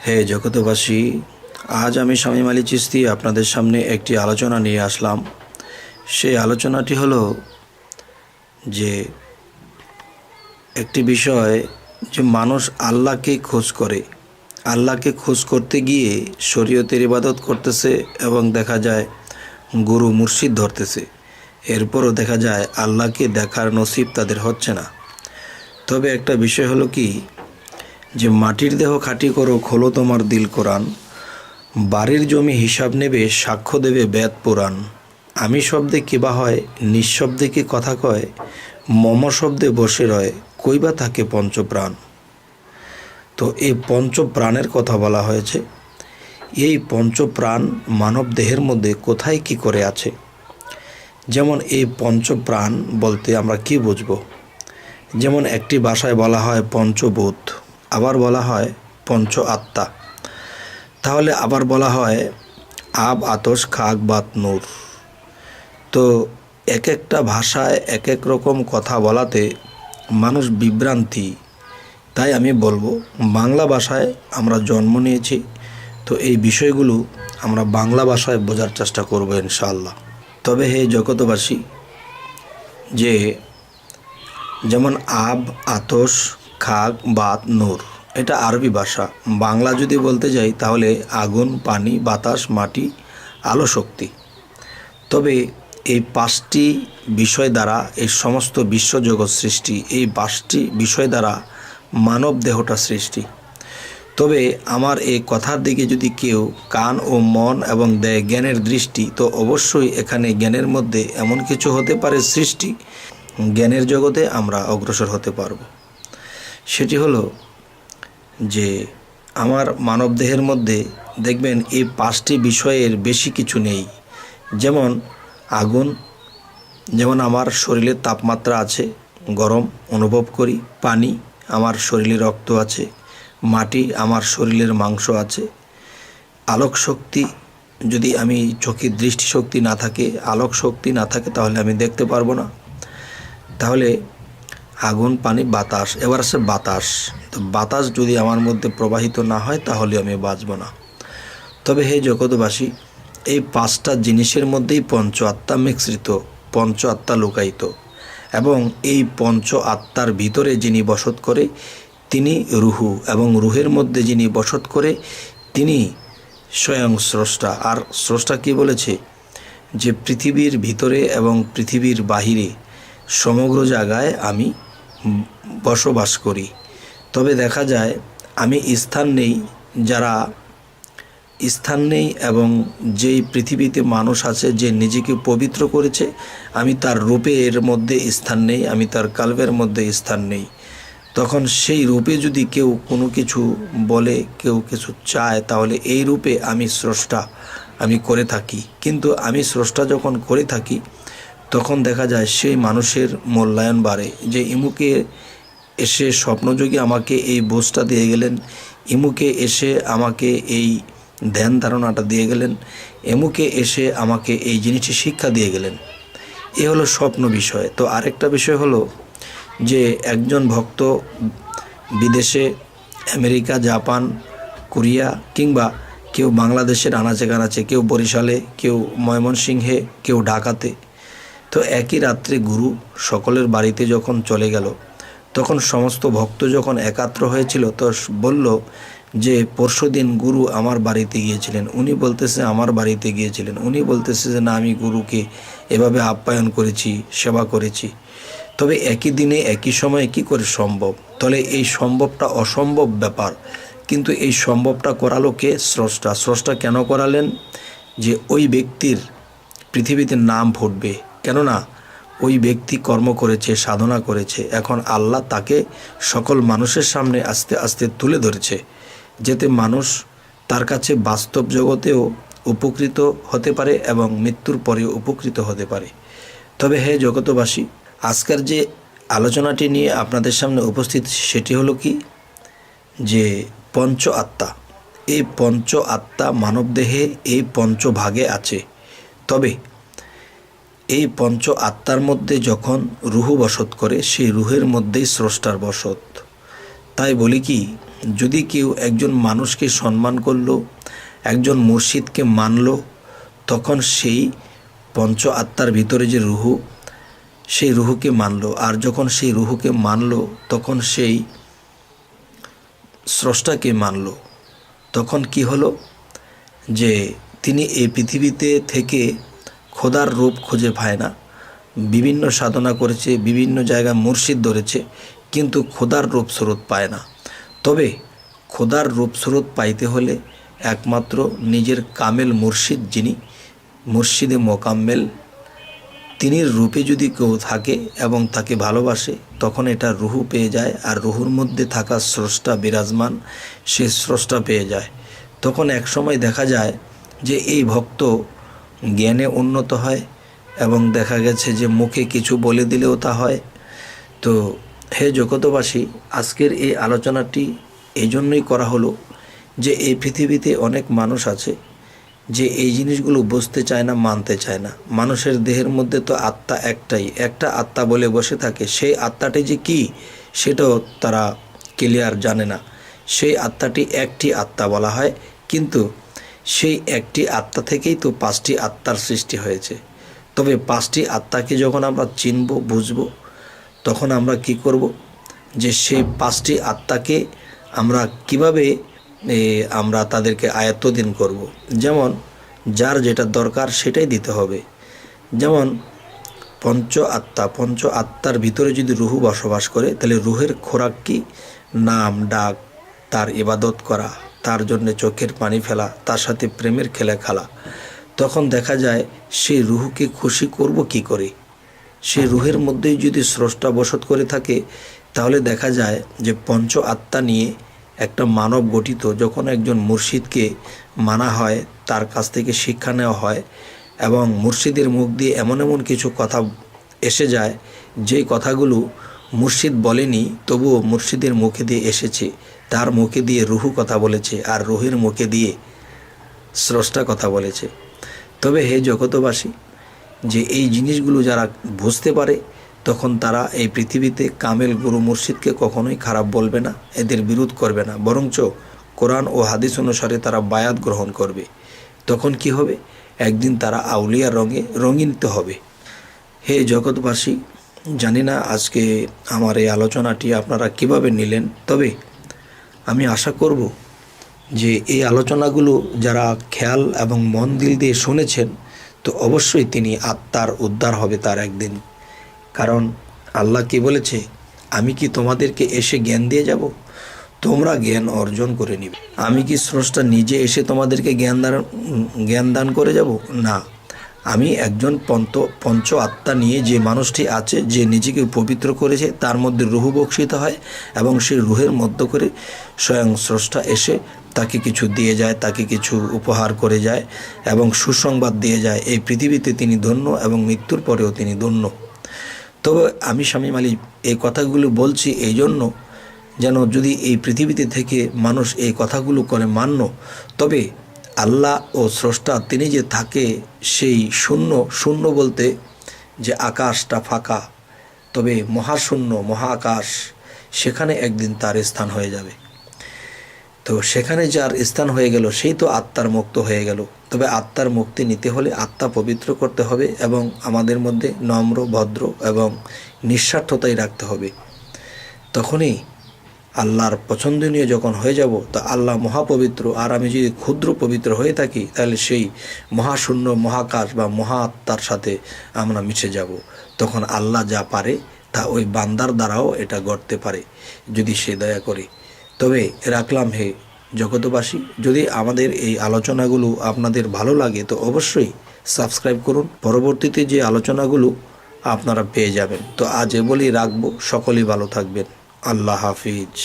হে জগতবাসী, আজ আমি শামীম আলী চিশতি আপনাদের সামনে একটি আলোচনা নিয়ে আসলাম। সেই আলোচনাটি হলো যে একটি বিষয় যে মানুষ আল্লাহকে খোঁজ করে, আল্লাহকে খোঁজ করতে গিয়ে শরীয়তের ইবাদত করতেছে এবং দেখা যায় গুরু মুর্শিদ ধরতেছে, এরপরও দেখা যায় আল্লাহকে দেখার নসিব তাদের হচ্ছে না। তবে একটা বিষয় হলো কি, যে মাটির দেহ খাঁটি করো, খোলো তোমার দিল কোরআন, বাড়ির জমি হিসাব নেবে, সাক্ষ্য দেবে বেদ পুরাণ। আমি শব্দে কিবা হয়, নিঃশব্দে কি কথা কয়, মম শব্দে বসে রয়, কইবা থাকে পঞ্চপ্রাণ। তো এই পঞ্চপ্রাণের কথা বলা হয়েছে। এই পঞ্চপ্রাণ মানব দেহের মধ্যে কোথায় কি করে আছে? যেমন এই পঞ্চপ্রাণ বলতে আমরা কি বুঝব? যেমন একটি ভাষায় বলা হয় পঞ্চভূত, আবার বলা হয় পঞ্চ আত্মা, তাহলে আবার বলা হয় আব, আতশ, খাক, বাত, নূর। তো এক একটা ভাষায় এক এক রকম কথা বলাতে মানুষ বিভ্রান্তি। তাই আমি বলবো, বাংলা ভাষায় আমরা জন্ম নিয়েছি, তো এই বিষয়গুলো আমরা বাংলা ভাষায় বোঝার চেষ্টা করব ইনশাআল্লাহ। তবে হে জগতবাসী, যে যেমন আব, আতশ, খাক, বাত, নূর, এটা আরবি ভাষা। বাংলা যদি বলতে যাই তাহলে আগুন, পানি, বাতাস, মাটি, আলো, শক্তি। তবে এই পাঁচটি বিষয় দ্বারা এই সমস্ত বিশ্বজগৎ সৃষ্টি, এই পাঁচটি বিষয় দ্বারা মানব দেহটা সৃষ্টি। তবে আমার এই কথার দিকে যদি কেউ কান ও মন এবং দেয় জ্ঞানের দৃষ্টি, তো অবশ্যই এখানে জ্ঞানের মধ্যে এমন কিছু হতে পারে সৃষ্টি, জ্ঞানের জগতে আমরা অগ্রসর হতে পারব। সেটি হলো যে আমার মানব দেহের মধ্যে দেখবেন এই পাঁচটি বিষয়ের বেশি কিছু নেই। যেমন আগুন, যেমন আমার শরীরের তাপমাত্রা আছে, গরম অনুভব করি। পানি, আমার শরীরে রক্ত আছে। মাটি, আমার শরীরের মাংস আছে। আলোক শক্তি, যদি আমি চোখের দৃষ্টিশক্তি না থাকে, আলোক শক্তি না থাকে, তাহলে আমি দেখতে পারবো না। তাহলে আগুন, পানি, বাতাস। এবার আছে বাতাস। তো বাতাস যদি আমার মধ্যে প্রবাহিত না হয় তাহলে আমি বাঁচব না। তবে হে জগৎবাসী, এই পাঁচটা জিনিসের মধ্যেই পঞ্চ আত্মা মিশ্রিত, পঞ্চ আত্মা লুকায়িত, এবং এই পঞ্চ আত্মার ভিতরে যিনি বসত করে তিনি রুহু, এবং রুহের মধ্যে যিনি বসত করে তিনি স্বয়ং স্রষ্টা। আর স্রষ্টা কি বলেছে? যে পৃথিবীর ভিতরে এবং পৃথিবীর বাহিরে সমগ্র জায়গায় আমি বসবাস করি। তবে দেখা যায় আমি স্থান নেই, যারা স্থান নেই, এবং যেই পৃথিবীতে মানুষ আছে যে নিজেকে পবিত্র করেছে, আমি তার রূপের মধ্যে স্থান নেই, আমি তার কালবের মধ্যে স্থান নেই। তখন সেই রূপে যদি কেউ কোনো কিছু বলে, কেউ কিছু চায়, তাহলে এই রূপে আমি স্রষ্টা, আমি করে থাকি। কিন্তু আমি স্রষ্টা যখন করে থাকি, তখন দেখা যায় সেই মানুষের মূল্যায়ন বাড়ে, যে ইমুকে এসে স্বপ্নযোগে আমাকে এই বোঝটা দিয়ে গেলেন, ইমুকে এসে আমাকে এই ধ্যান ধারণাটা দিয়ে গেলেন, এমুকে এসে আমাকে এই জিনিসটি শিক্ষা দিয়ে গেলেন। এ হলো স্বপ্ন বিষয়। তো আরেকটা বিষয় হলো যে একজন ভক্ত বিদেশে, আমেরিকা, জাপান, কোরিয়া, কিংবা কেউ বাংলাদেশের আনাচে কানাচে, কেউ বরিশালে, কেউ ময়মনসিংহে, কেউ ঢাকাতে, তো একই রাত্রে গুরু সকলের বাড়িতে যখন চলে গেল, তখন সমস্ত ভক্ত যখন একাত্র হয়েছিল, তো বলল যে পরশুদিন গুরু আমার বাড়িতে গিয়েছিলেন, উনি বলতেছে আমার বাড়িতে গিয়েছিলেন, উনি বলতেছে যে না, আমি গুরুকে এভাবে আপ্যায়ন করেছি, সেবা করেছি। তবে একই দিনে একই সময়ে কি করে সম্ভব? তাহলে এই সম্ভবটা অসম্ভব ব্যাপার, কিন্তু এই সম্ভবটা করালো কে? স্রষ্টা। স্রষ্টা কেন করালেন? যে ওই ব্যক্তির পৃথিবীতে নাম ফুটবে, কেননা ওই ব্যক্তি কর্ম করেছে, সাধনা করেছে। এখন আল্লাহ তাকে সকল মানুষের সামনে আস্তে আস্তে তুলে ধরেছে, যাতে মানুষ তার কাছে বাস্তব জগতেও উপকৃত হতে পারে এবং মৃত্যুর পরেও উপকৃত হতে পারে। তবে হে জগতবাসী, আজকের যে আলোচনাটি নিয়ে আপনাদের সামনে উপস্থিত, সেটি হলো কি, যে পঞ্চ আত্মা। এই পঞ্চ আত্মা মানবদেহে এই পঞ্চভাগে আছে। তবে এই পঞ্চ আত্মার মধ্যে যখন রুহু বসত করে, সেই রুহের মধ্যেই স্রষ্টার বসত। তাই বলি কি, যদি কেউ একজন মানুষকে সম্মান করলো, একজন মুর্শিদকে মানলো, তখন সেই পঞ্চ আত্মার ভিতরে যে রুহু, সেই রুহুকে মানলো। আর যখন সেই রুহুকে মানলো, তখন সেই স্রষ্টাকে মানলো। তখন কি হলো যে তিনি এই পৃথিবীতে থেকে খোদার রূপ খুঁজে পায় না। বিভিন্ন সাধনা করেছে, বিভিন্ন জায়গায় মুর্শিদ ধরেছে, কিন্তু খোদার রূপ স্রোত পায় না। তবে খোদার রূপ স্রোত পাইতে হলে একমাত্র নিজের কামেল মুর্শিদ, যিনি মুর্শিদে মোকাম্মেল, তিনির রূপে যদি কেউ থাকে এবং তাকে ভালোবাসে, তখন এটা রুহু পেয়ে যায়। আর রুহুর মধ্যে থাকা স্রষ্টা বিরাজমান, সে স্রষ্টা পেয়ে যায়। তখন এক সময় দেখা যায় যে এই ভক্ত জ্ঞানে উন্নত হয় এবং দেখা গেছে যে মুখে কিছু বলে দিলেও তা হয়। তো হে জগতবাসী, আজকের এই আলোচনাটি এই জন্যই করা হলো যে এই পৃথিবীতে অনেক মানুষ আছে যে এই জিনিসগুলো বুঝতে চায় না, মানতে চায় না। মানুষের দেহের মধ্যে তো আত্মা একটাই, একটা আত্মা বলে বসে থাকে। সেই আত্মাটি যে কি, সেটাও তারা ক্লিয়ার জানে না। সেই আত্মাটি একটি আত্মা বলা হয়, কিন্তু সেই একটি আত্মা থেকেই তো 5টি আত্মার সৃষ্টি হয়েছে। তবে 5টি আত্মাকে যখন আমরা চিনব, বুঝব, তখন আমরা কি করব, যে সেই 5টি আত্মাকে আমরা কিভাবে আমরা তাদেরকে আয়ত্তদিন করব। যেমন যার যেটা দরকার সেটাই দিতে হবে। যেমন পঞ্চ আত্মার ভিতরে যদি রুহু বসবাস করে, তাহলে রুহের খোরাক কি? নাম ডাক, তার ইবাদত করা, তার জন্য চোখের পানি ফেলা, তার সাথে প্রেমের খেলা। তখন দেখা যায় সেই রুহুকে খুশি করব কি করে? সেই রুহের মধ্যেই যদি স্রষ্টা বসত করে থাকে, তাহলে দেখা যায় যে পঞ্চ আত্মা নিয়ে একটা মানব গঠিত। যখন একজন মুর্শিদকে মানা হয়, তার কাছ থেকে শিক্ষা নেওয়া হয় এবং মুর্শিদের মুখ দিয়ে এমন এমন কিছু কথা এসে যায়, যেই কথাগুলো মুর্শিদ বলেনি, তবুও মুর্শিদের মুখে দিয়ে এসেছে। তার মুখে দিয়ে রুহু কথা বলেছে, আর রুহের মুখে দিয়ে স্রষ্টা কথা বলেছে। তবে হে জগতবাসী, যে এই জিনিসগুলো যারা বুঝতে পারে, তখন তারা এই পৃথিবীতে কামেল গুরু মুর্শিদকে কখনোই খারাপ বলবে না, এদের বিরোধ করবে না, বরঞ্চ কোরআন ও হাদিস অনুসারে তারা বায়াত গ্রহণ করবে। তখন কি হবে? একদিন তারা আউলিয়ার রঙে রঙিত হবে। হে জগৎবাসী, জানি না আজকে আমার এই আলোচনাটি আপনারা কিভাবে নিলেন। তবে আমি আশা করব যে এই আলোচনাগুলো যারা খেয়াল এবং মন দিল দিয়ে শুনেছেন, তো অবশ্যই তিনি আত্মার উদ্ধার হবে তার একদিন। কারণ আল্লাহ কি বলেছে, আমি কি তোমাদেরকে এসে জ্ঞান দিয়ে যাব? তোমরা জ্ঞান অর্জন করে নিবে। আমি কি স্রষ্টা নিজে এসে তোমাদেরকে জ্ঞান দান করে যাব? না, আমি একজন পঞ্চ আত্মা নিয়ে যে মানুষটি আছে, যে নিজেকে পবিত্র করেছে, তার মধ্যে রুহু বক্ষিত হয় এবং সেই রুহের মধ্য করে স্বয়ং স্রষ্টা এসে তাকে কিছু দিয়ে যায়, তাকে কিছু উপহার করে যায় এবং সুসংবাদ দিয়ে যায়। এই পৃথিবীতে তিনি ধন্য এবং মৃত্যুর পরেও তিনি ধন্য। তবে আমি শামীম আলী এই কথাগুলো বলছি এই জন্য, যেন যদি এই পৃথিবীতে থেকে মানুষ এই কথাগুলো করে মান্য, তবে আল্লাহ ও স্রষ্টা তিনি যে থাকে, সেই শূন্য বলতে যে আকাশটা ফাঁকা, তবে মহাশূন্য, মহাকাশ, সেখানে একদিন তার স্থান হয়ে যাবে। তো সেখানে যার স্থান হয়ে গেল, সেই তো আত্মার মুক্ত হয়ে গেল। তবে আত্মার মুক্তি নিতে হলে আত্মা পবিত্র করতে হবে এবং আমাদের মধ্যে নম্র, ভদ্র এবং নিঃস্বার্থতাই রাখতে হবে। তখনই আল্লাহর পছন্দনীয় যখন হয়ে যাব, তো আল্লাহ মহাপবিত্র, আর আমি যদি ক্ষুদ্র পবিত্র হয়ে থাকি, তাহলে সেই মহাশূন্য, মহাকাশ বা মহাত্মার সাথে আমরা মিশে যাব। তখন আল্লাহ যা পারে তা ওই বান্দার দ্বারাও এটা গড়তে পারে, যদি সে দয়া করে। তবে রাখলাম হে জগতবাসী, যদি আমাদের এই আলোচনাগুলো আপনাদের ভালো লাগে, তো অবশ্যই সাবস্ক্রাইব করুন। পরবর্তীতে যে আলোচনাগুলো আপনারা পেয়ে যাবেন। তো আজ এ বলেই রাখবো, সকলেই ভালো থাকবেন। আল্লাহ হাফিজ।